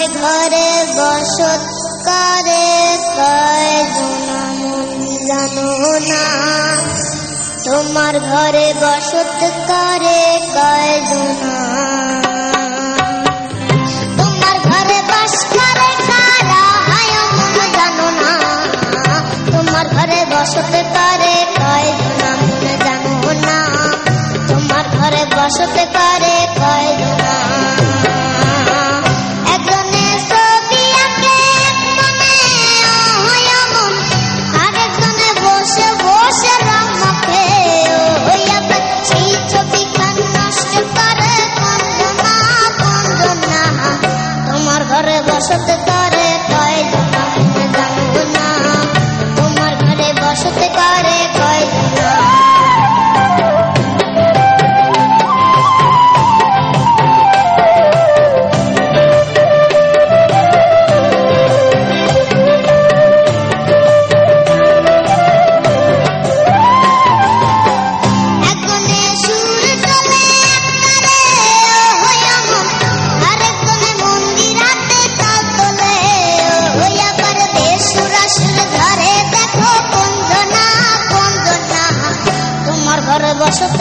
ঘরে বসত করে কয়জনা মন জানো না, তোমার ঘরে বসত করে কয়জনা, তোমার ঘরে বাস করে কারা হায় মন জানো না, তোমার ঘরে বসত করে কয়জনা মন জানো না, তোমার ঘরে বসত করে কয়জনা। বসত করে কয়জনা জানো না, তোমার ঘরে বসত করে কয়জনা। বসত